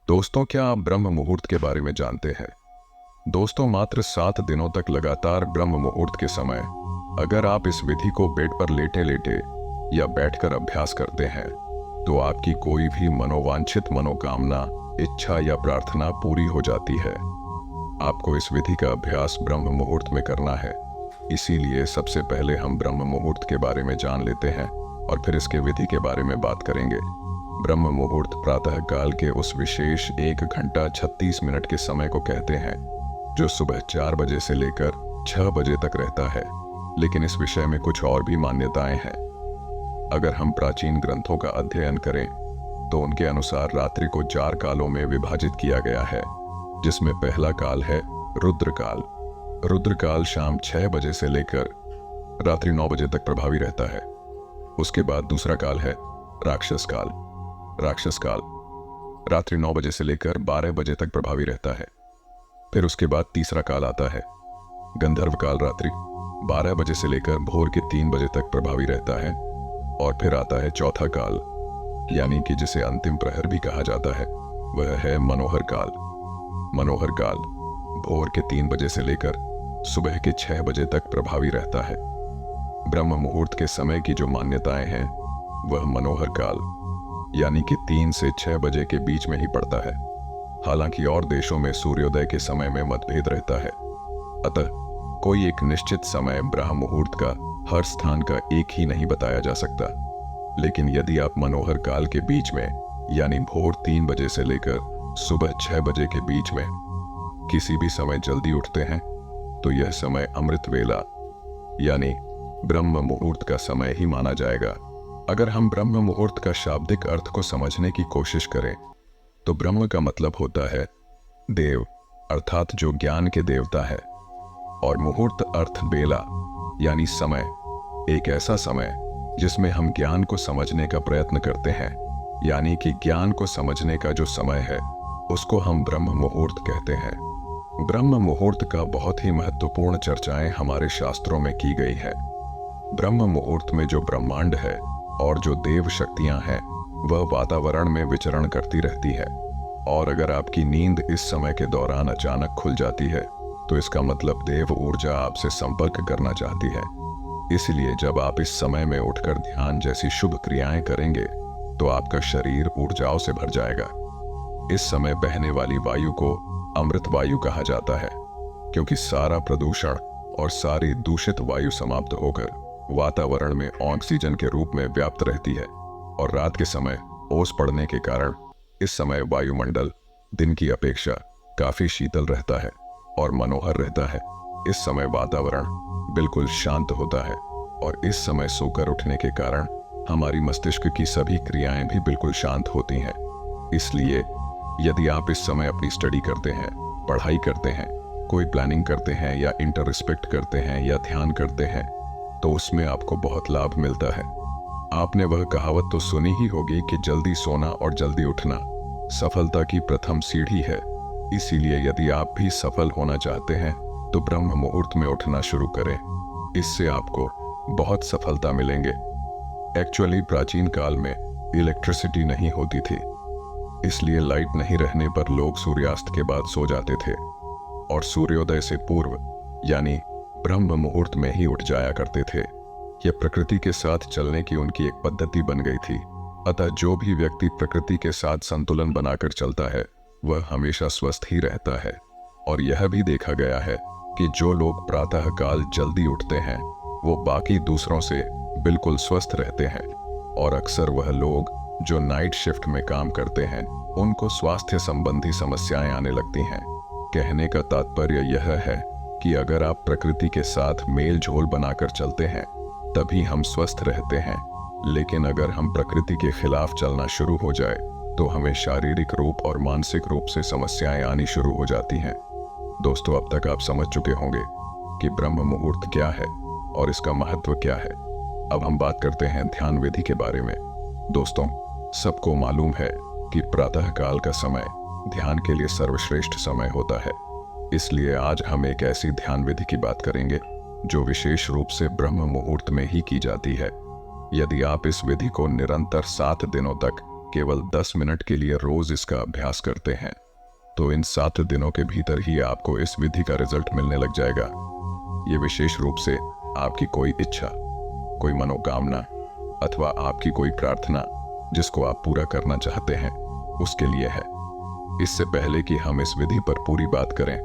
दोस्तों, क्या आप ब्रह्म मुहूर्त के बारे में जानते हैं? दोस्तों, मात्र 7 दिनों तक लगातार ब्रह्म मुहूर्त के समय अगर आप इस विधि को बेड पर लेटे लेटे या बैठकर अभ्यास करते हैं तो आपकी कोई भी मनोवांछित मनोकामना, इच्छा या प्रार्थना पूरी हो जाती है। आपको इस विधि का अभ्यास ब्रह्म मुहूर्त में करना है। इसीलिए सबसे पहले हम ब्रह्म मुहूर्त के बारे में जान लेते हैं और फिर इसके विधि के बारे में बात करेंगे। ब्रह्म मुहूर्त प्रातः काल के उस विशेष 1 घंटा 36 मिनट के समय को कहते हैं जो सुबह 4 बजे से लेकर 6 बजे तक रहता है। लेकिन इस विषय में कुछ और भी मान्यताएं हैं। अगर हम प्राचीन ग्रंथों का अध्ययन करें तो उनके अनुसार रात्रि को 4 कालों में विभाजित किया गया है, जिसमें पहला काल है रुद्रकाल। रुद्रकाल शाम 6 बजे से लेकर रात्रि 9 बजे तक प्रभावी रहता है। उसके बाद दूसरा काल है राक्षस काल। राक्षस काल रात्रि 9 बजे से लेकर 12 बजे तक प्रभावी रहता है। फिर उसके बाद तीसरा काल आता है गंधर्व काल। रात्रि 12 बजे से लेकर भोर के 3 बजे तक प्रभावी रहता है। और फिर आता है चौथा काल, यानी कि जिसे अंतिम प्रहर भी कहा जाता है, वह है मनोहर काल। मनोहर काल भोर के 3 बजे से लेकर सुबह के 6 बजे तक प्रभावी रहता है। ब्रह्म मुहूर्त के समय की जो मान्यताएं हैं वह मनोहर काल यानी कि 3 से 6 बजे के बीच में ही पड़ता है। हालांकि और देशों में सूर्योदय के समय में मतभेद रहता है। अतः कोई एक निश्चित समय ब्रह्म मुहूर्त का हर स्थान का एक ही नहीं बताया जा सकता। लेकिन यदि आप मनोहर काल के बीच में यानी भोर 3 बजे से लेकर सुबह 6 बजे के बीच में किसी भी समय जल्दी उठते हैं तो यह समय अमृत वेला यानी ब्रह्म मुहूर्त का समय ही माना जाएगा। अगर हम ब्रह्म मुहूर्त का शाब्दिक अर्थ को समझने की कोशिश करें तो ब्रह्म का मतलब होता है देव, अर्थात जो ज्ञान के देवता है, और मुहूर्त अर्थ बेला यानी समय, एक ऐसा समय जिसमें हम ज्ञान को समझने का प्रयत्न करते हैं, यानी कि ज्ञान को समझने का जो समय है उसको हम ब्रह्म मुहूर्त कहते हैं। ब्रह्म मुहूर्त का बहुत ही महत्वपूर्ण चर्चाएं हमारे शास्त्रों में की गई है। ब्रह्म मुहूर्त में जो ब्रह्मांड है और जो देव शक्तियां हैं वह वातावरण में विचरण करती रहती है। और अगर आपकी नींद इस समय के दौरान अचानक खुल जाती है तो इसका मतलब देव ऊर्जा आपसे संपर्क करना चाहती है। इसलिए जब आप इस समय में उठकर ध्यान जैसी शुभ क्रियाएं करेंगे तो आपका शरीर ऊर्जाओं से भर जाएगा। इस समय बहने वाली वायु को अमृत वायु कहा जाता है, क्योंकि सारा प्रदूषण और सारी दूषित वायु समाप्त होकर वातावरण में ऑक्सीजन के रूप में व्याप्त रहती है। और रात के समय ओस पड़ने के कारण इस समय वायुमंडल दिन की अपेक्षा काफी शीतल रहता है और मनोहर रहता है। इस समय वातावरण बिल्कुल शांत होता है और इस समय सोकर उठने के कारण हमारी मस्तिष्क की सभी क्रियाएं भी बिल्कुल शांत होती हैं। इसलिए यदि आप इस समय अपनी स्टडी करते हैं, पढ़ाई करते हैं, कोई प्लानिंग करते हैं या इंटरस्पेक्ट करते हैं या ध्यान करते हैं तो उसमें आपको बहुत लाभ मिलता है। आपने वह कहावत तो सुनी ही होगी कि जल्दी सोना और जल्दी उठना सफलता की प्रथम सीढ़ी है। इसीलिए यदि आप भी सफल होना चाहते हैं तो ब्रह्म मुहूर्त में उठना शुरू करें। इससे आपको बहुत सफलता मिलेंगे। एक्चुअली प्राचीन काल में इलेक्ट्रिसिटी नहीं होती थी, इसलिए लाइट नहीं रहने पर लोग सूर्यास्त के बाद सो जाते थे और सूर्योदय से पूर्व यानी ब्रह्म मुहूर्त में ही उठ जाया करते थे। यह प्रकृति के साथ चलने की उनकी एक पद्धति बन गई थी। अतः जो भी व्यक्ति प्रकृति के साथ संतुलन बनाकर चलता है वह हमेशा स्वस्थ ही रहता है। और यह भी देखा गया है कि जो लोग प्रातः काल जल्दी उठते हैं वो बाकी दूसरों से बिल्कुल स्वस्थ रहते हैं। और अक्सर वह लोग जो नाइट शिफ्ट में काम करते हैं उनको स्वास्थ्य संबंधी समस्याएं आने लगती हैं। कहने का तात्पर्य यह है कि अगर आप प्रकृति के साथ मेल झोल बनाकर चलते हैं तभी हम स्वस्थ रहते हैं। लेकिन अगर हम प्रकृति के खिलाफ चलना शुरू हो जाए तो हमें शारीरिक रूप और मानसिक रूप से समस्याएं आनी शुरू हो जाती हैं। दोस्तों, अब तक आप समझ चुके होंगे कि ब्रह्म मुहूर्त क्या है और इसका महत्व क्या है। अब हम बात करते हैं ध्यान विधि के बारे में। दोस्तों, सबको मालूम है कि प्रातः काल का समय ध्यान के लिए सर्वश्रेष्ठ समय होता है। इसलिए आज हम एक ऐसी ध्यान विधि की बात करेंगे जो विशेष रूप से ब्रह्म मुहूर्त में ही की जाती है। यदि आप इस विधि को निरंतर 7 दिनों तक केवल 10 मिनट के लिए रोज इसका अभ्यास करते हैं तो इन 7 दिनों के भीतर ही आपको इस विधि का रिजल्ट मिलने लग जाएगा। ये विशेष रूप से आपकी कोई इच्छा, कोई मनोकामना अथवा आपकी कोई प्रार्थना जिसको आप पूरा करना चाहते हैं उसके लिए है। इससे पहले कि हम इस विधि पर पूरी बात करें,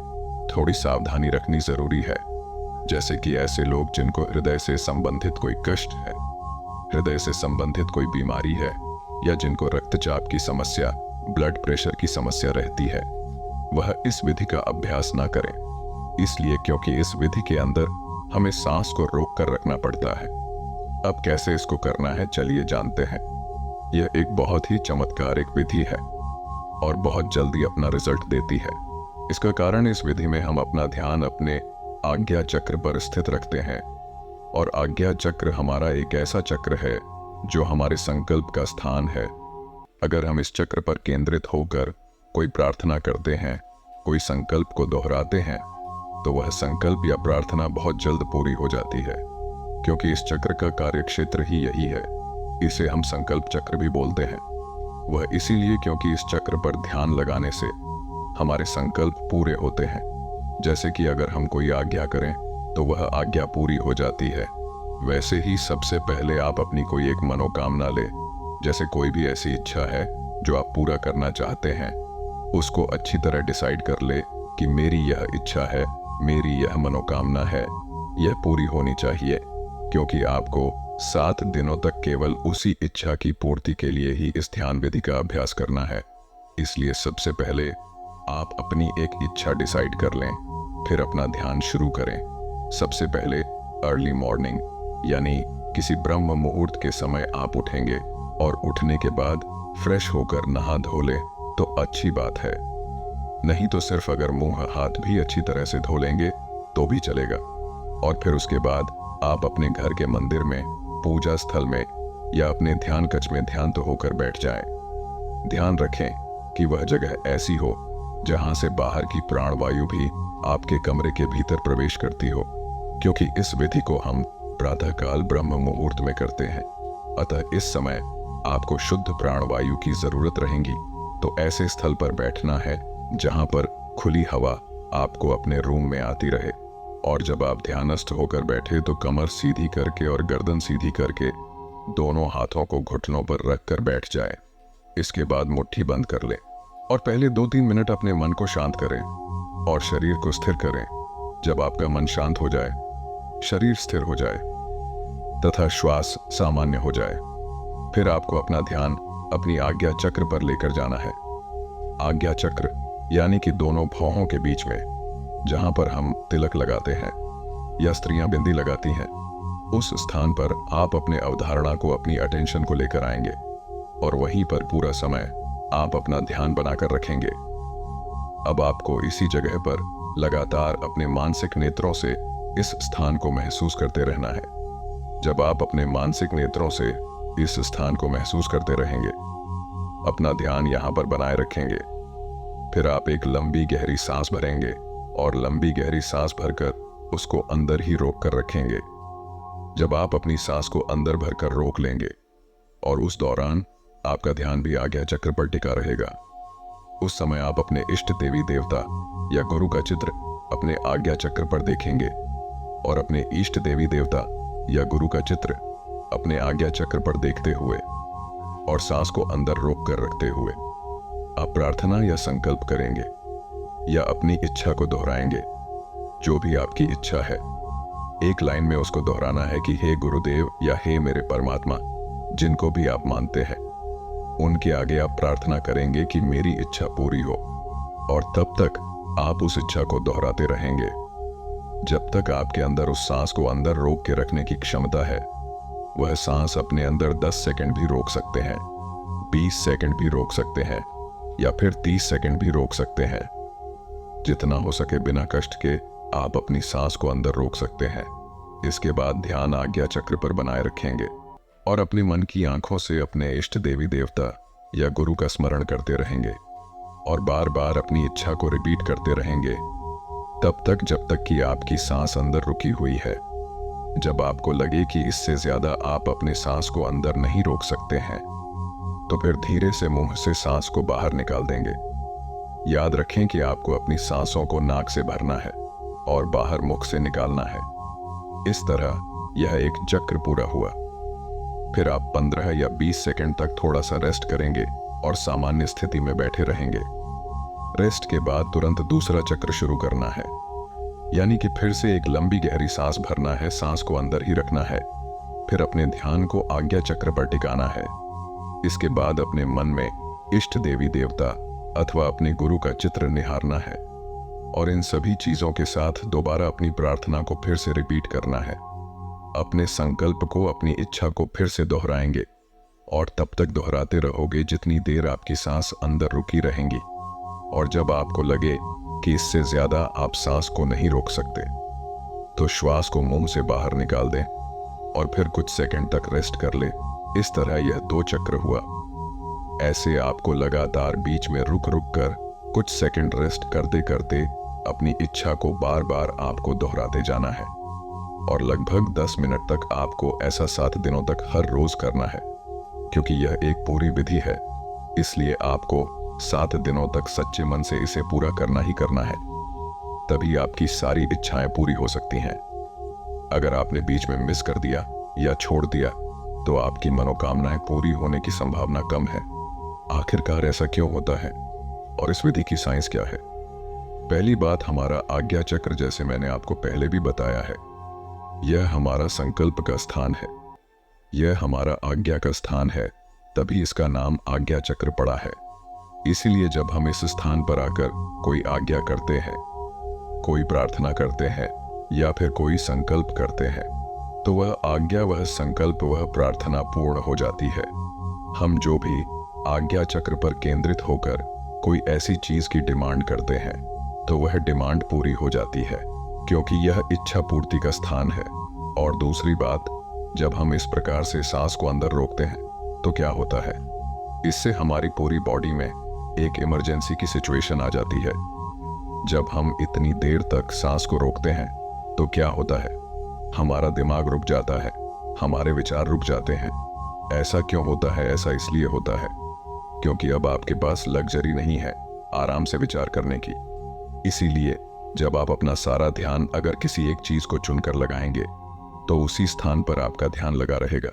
थोड़ी सावधानी रखनी जरूरी है। जैसे कि ऐसे लोग जिनको हृदय से संबंधित कोई कष्ट है, हृदय से संबंधित कोई बीमारी है, या जिनको रक्तचाप की समस्या, ब्लड प्रेशर की समस्या रहती है, वह इस विधि का अभ्यास ना करें। इसलिए क्योंकि इस विधि के अंदर हमें सांस को रोक कर रखना पड़ता है। अब कैसे इसको करना है, चलिए जानते हैं। यह एक बहुत ही चमत्कारिक विधि है और बहुत जल्दी अपना रिजल्ट देती है। इसका कारण इस विधि में हम अपना ध्यान अपने आज्ञा चक्र पर स्थित रखते हैं और आज्ञा चक्र हमारा एक ऐसा चक्र है जो हमारे संकल्प का स्थान है। अगर हम इस चक्र पर केंद्रित होकर कोई प्रार्थना करते हैं, कोई संकल्प को दोहराते हैं, तो वह संकल्प या प्रार्थना बहुत जल्द पूरी हो जाती है, क्योंकि इस चक्र का कार्यक्षेत्र ही यही है। इसे हम संकल्प चक्र भी बोलते हैं। वह इसीलिए क्योंकि इस चक्र पर ध्यान लगाने से हमारे संकल्प पूरे होते हैं। जैसे कि अगर हम कोई आज्ञा करें तो वह आज्ञा पूरी हो जाती है। वैसे ही सबसे पहले आप अपनी कोई एक मनोकामना ले, जैसे कोई भी ऐसी इच्छा है जो आप पूरा करना चाहते हैं, उसको अच्छी तरह डिसाइड कर ले कि मेरी यह इच्छा है, मेरी यह मनोकामना है, यह पूरी होनी चाहिए। क्योंकि आपको 7 दिनों तक केवल उसी इच्छा की पूर्ति के लिए ही इस ध्यान विधि का अभ्यास करना है। इसलिए सबसे पहले आप अपनी एक इच्छा डिसाइड कर लें, फिर अपना ध्यान शुरू करें। सबसे पहले अर्ली मॉर्निंग यानी किसी ब्रह्म मुहूर्त के समय आप उठेंगे और उठने के बाद फ्रेश होकर नहा धो लें तो अच्छी बात है। नहीं तो सिर्फ अगर मुंह हाथ भी अच्छी तरह से धो लेंगे तो भी चलेगा। और फिर उसके बाद आप अपने घर के मंदिर में, पूजा स्थल में या अपने ध्यान कक्ष में ध्यान तो होकर बैठ जाएं। ध्यान रखें कि वह जगह ऐसी हो जहां से बाहर की प्राणवायु भी आपके कमरे के भीतर प्रवेश करती हो, क्योंकि इस विधि को हम प्रातःकाल ब्रह्म मुहूर्त में करते हैं। अतः इस समय आपको शुद्ध प्राणवायु की जरूरत रहेगी। तो ऐसे स्थल पर बैठना है जहां पर खुली हवा आपको अपने रूम में आती रहे। और जब आप ध्यानस्थ होकर बैठे तो कमर सीधी करके और गर्दन सीधी करके दोनों हाथों को घुटनों पर रखकर बैठ जाए। इसके बाद मुट्ठी बंद कर लें और पहले 2-3 मिनट अपने मन को शांत करें और शरीर को स्थिर करें। जब आपका मन शांत हो जाए, शरीर स्थिर हो जाए तथा श्वास सामान्य हो जाए, फिर आपको अपना ध्यान अपनी आज्ञा चक्र पर लेकर जाना है। आज्ञा चक्र यानी कि दोनों भौहों के बीच में, जहां पर हम तिलक लगाते हैं या स्त्रियां बिंदी लगाती हैं, उस स्थान पर आप अपने अवधारणा को, अपनी अटेंशन को लेकर आएंगे और वहीं पर पूरा समय आप अपना ध्यान बनाकर रखेंगे। अब आपको इसी जगह पर लगातार अपने मानसिक नेत्रों से इस स्थान को महसूस करते रहना है। जब आप अपने मानसिक नेत्रों से इस स्थान को महसूस करते रहेंगे, अपना ध्यान यहां पर बनाए रखेंगे, फिर आप एक लंबी गहरी सांस भरेंगे और लंबी गहरी सांस भरकर उसको अंदर ही रोक कर रखेंगे। जब आप अपनी सांस को अंदर भरकर रोक लेंगे और उस दौरान आपका ध्यान भी आज्ञा चक्र पर टिका रहेगा, उस समय आप अपने इष्ट देवी देवता या गुरु का चित्र अपने आज्ञा चक्र पर देखेंगे और अपने इष्ट देवी देवता या गुरु का चित्र अपने आज्ञा चक्र पर देखते हुए और सांस को अंदर रोक कर रखते हुए आप प्रार्थना या संकल्प करेंगे या अपनी इच्छा को दोहराएंगे। जो भी आपकी इच्छा है, एक लाइन में उसको दोहराना है कि हे गुरुदेव या हे मेरे परमात्मा, जिनको भी आप मानते हैं, उनके आगे आप प्रार्थना करेंगे कि मेरी इच्छा पूरी हो। और तब तक आप उस इच्छा को दोहराते रहेंगे जब तक आपके अंदर उस सांस को अंदर रोक के रखने की क्षमता है। वह सांस अपने अंदर 10 सेकंड भी रोक सकते हैं, 20 सेकंड भी रोक सकते हैं या फिर 30 सेकंड भी रोक सकते हैं। जितना हो सके बिना कष्ट के आप अपनी सांस को अंदर रोक सकते हैं। इसके बाद ध्यान आज्ञा चक्र पर बनाए रखेंगे और अपने मन की आंखों से अपने इष्ट देवी देवता या गुरु का स्मरण करते रहेंगे और बार बार अपनी इच्छा को रिपीट करते रहेंगे तब तक जब तक कि आपकी सांस अंदर रुकी हुई है। जब आपको लगे कि इससे ज्यादा आप अपने सांस को अंदर नहीं रोक सकते हैं, तो फिर धीरे से मुंह से सांस को बाहर निकाल देंगे। याद रखें कि आपको अपनी सांसों को नाक से भरना है और बाहर मुख से निकालना है। इस तरह यह एक चक्र पूरा हुआ। फिर आप 15 या 20 सेकंड तक थोड़ा सा रेस्ट करेंगे और सामान्य स्थिति में बैठे रहेंगे। रेस्ट के बाद तुरंत दूसरा चक्र शुरू करना है, यानी कि फिर से एक लंबी गहरी सांस भरना है, सांस को अंदर ही रखना है। फिर अपने ध्यान को आज्ञा चक्र पर टिकाना है। इसके बाद अपने मन में इष्ट देवी देवता अथवा अपने गुरु का चित्र निहारना है और इन सभी चीजों के साथ दोबारा अपनी प्रार्थना को फिर से रिपीट करना है। अपने संकल्प को, अपनी इच्छा को फिर से दोहराएंगे और तब तक दोहराते रहोगे जितनी देर आपकी सांस अंदर रुकी रहेंगी। और जब आपको लगे कि इससे ज्यादा आप सांस को नहीं रोक सकते, तो श्वास को मुंह से बाहर निकाल दें और फिर कुछ सेकंड तक रेस्ट कर ले। इस तरह यह 2 चक्र हुआ। ऐसे आपको लगातार बीच में रुक रुक कर कुछ सेकंड रेस्ट करते करते अपनी इच्छा को बार बार आपको दोहराते जाना है और लगभग 10 मिनट तक आपको ऐसा 7 दिनों तक हर रोज करना है। क्योंकि यह एक पूरी विधि है, इसलिए आपको 7 दिनों तक सच्चे मन से इसे पूरा करना ही करना है। तभी आपकी सारी इच्छाएं पूरी हो सकती हैं। अगर आपने बीच में मिस कर दिया या छोड़ दिया तो आपकी मनोकामनाएं पूरी होने की संभावना कम है। आखिरकार ऐसा क्यों होता है और इस विधि की साइंस क्या है? पहली बात, हमारा आज्ञा चक्र, जैसे मैंने आपको पहले भी बताया है, यह हमारा संकल्प का स्थान है। यह हमारा आज्ञा का स्थान है, तभी इसका नाम आज्ञा चक्र पड़ा है। इसीलिए जब हम इस स्थान पर आकर कोई आज्ञा करते हैं, कोई प्रार्थना करते हैं या फिर कोई संकल्प करते हैं, तो वह आज्ञा, वह संकल्प, वह प्रार्थना पूर्ण हो जाती है। हम जो भी आज्ञा चक्र पर केंद्रित होकर कोई ऐसी चीज की डिमांड करते हैं तो वह डिमांड पूरी हो जाती है, क्योंकि यह इच्छा पूर्ति का स्थान है। और दूसरी बात, जब हम इस प्रकार से सांस को अंदर रोकते हैं तो क्या होता है, इससे हमारी पूरी बॉडी में एक इमरजेंसी की सिचुएशन आ जाती है। जब हम इतनी देर तक सांस को रोकते हैं तो क्या होता है, हमारा दिमाग रुक जाता है, हमारे विचार रुक जाते हैं। ऐसा क्यों होता है? ऐसा इसलिए होता है क्योंकि अब आपके पास लग्जरी नहीं है आराम से विचार करने की। इसीलिए जब आप अपना सारा ध्यान अगर किसी एक चीज को चुनकर लगाएंगे तो उसी स्थान पर आपका ध्यान लगा रहेगा,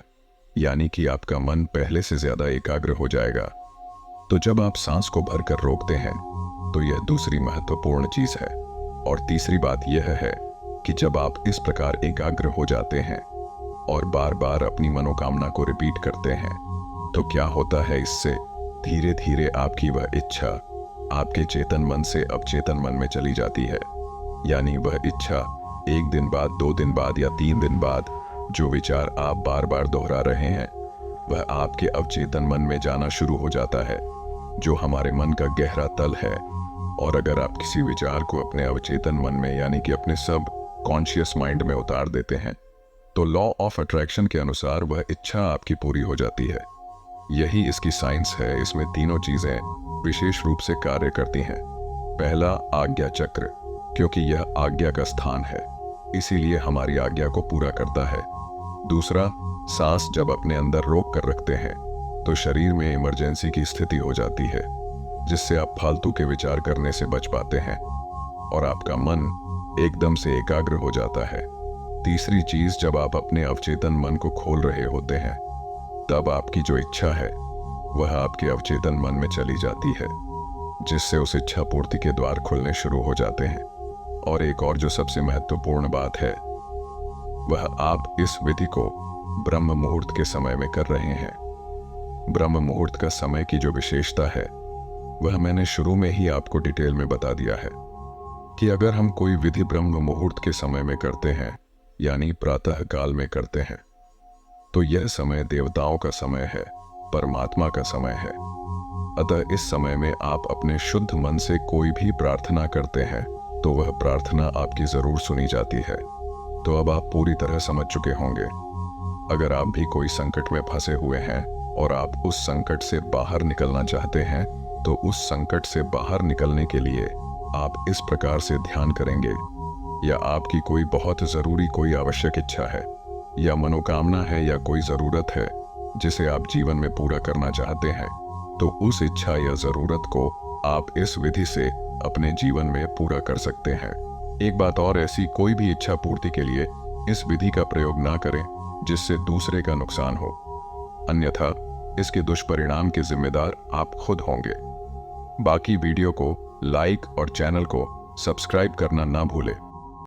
यानी कि आपका मन पहले से ज्यादा एकाग्र हो जाएगा। तो जब आप सांस को भरकर रोकते हैं तो यह दूसरी महत्वपूर्ण चीज है। और तीसरी बात यह है कि जब आप इस प्रकार एकाग्र हो जाते हैं और बार बार अपनी मनोकामना को रिपीट करते हैं तो क्या होता है, इससे धीरे धीरे आपकी वह इच्छा आपके चेतन मन से अवचेतन मन में चली जाती है। यानी वह इच्छा 1 दिन बाद, 2 दिन बाद या 3 दिन बाद जो विचार आप बार बार दोहरा रहे हैं वह आपके अवचेतन मन में जाना शुरू हो जाता है, जो हमारे मन का गहरा तल है। और अगर आप किसी विचार को अपने अवचेतन मन में, यानी कि अपने सब कॉन्शियस माइंड में उतार देते हैं, तो लॉ ऑफ अट्रैक्शन के अनुसार वह इच्छा आपकी पूरी हो जाती है। यही इसकी साइंस है। इसमें तीनों चीजें विशेष रूप से कार्य करती हैं। पहला, आज्ञा चक्र, क्योंकि यह आज्ञा का स्थान है, इसीलिए हमारी आज्ञा को पूरा करता है। दूसरा, सांस जब अपने अंदर रोक कर रखते हैं तो शरीर में इमरजेंसी की स्थिति हो जाती है, जिससे आप फालतू के विचार करने से बच पाते हैं और आपका मन एकदम से एकाग्र हो जाता है। तीसरी चीज, जब आप अपने अवचेतन मन को खोल रहे होते हैं तब आपकी जो इच्छा है वह आपके अवचेतन मन में चली जाती है, जिससे उस इच्छा पूर्ति के द्वार खुलने शुरू हो जाते हैं। और एक और जो सबसे महत्वपूर्ण बात है वह, आप इस विधि को ब्रह्म मुहूर्त के समय में कर रहे हैं। ब्रह्म मुहूर्त का समय की जो विशेषता है वह मैंने शुरू में ही आपको डिटेल में बता दिया है कि अगर हम कोई विधि ब्रह्म मुहूर्त के समय में करते हैं, यानी प्रातः काल में करते हैं, तो यह समय देवताओं का समय है, परमात्मा का समय है। अतः इस समय में आप अपने शुद्ध मन से कोई भी प्रार्थना करते हैं तो वह प्रार्थना आपकी जरूर सुनी जाती है। तो अब आप पूरी तरह समझ चुके होंगे। अगर आप भी कोई संकट में फंसे हुए हैं और आप उस संकट से बाहर निकलना चाहते हैं तो उस संकट से बाहर निकलने के लिए आप इस प्रकार से ध्यान करेंगे, या आपकी कोई बहुत जरूरी, कोई आवश्यक इच्छा है या मनोकामना है या कोई जरूरत है जिसे आप जीवन में पूरा करना चाहते हैं, तो उस इच्छा या जरूरत को आप इस विधि से अपने जीवन में पूरा कर सकते हैं। एक बात और, ऐसी कोई भी इच्छा पूर्ति के लिए इस विधि का प्रयोग ना करें जिससे दूसरे का नुकसान हो, अन्यथा इसके दुष्परिणाम के जिम्मेदार आप खुद होंगे। बाकी वीडियो को लाइक और चैनल को सब्सक्राइब करना ना भूलें।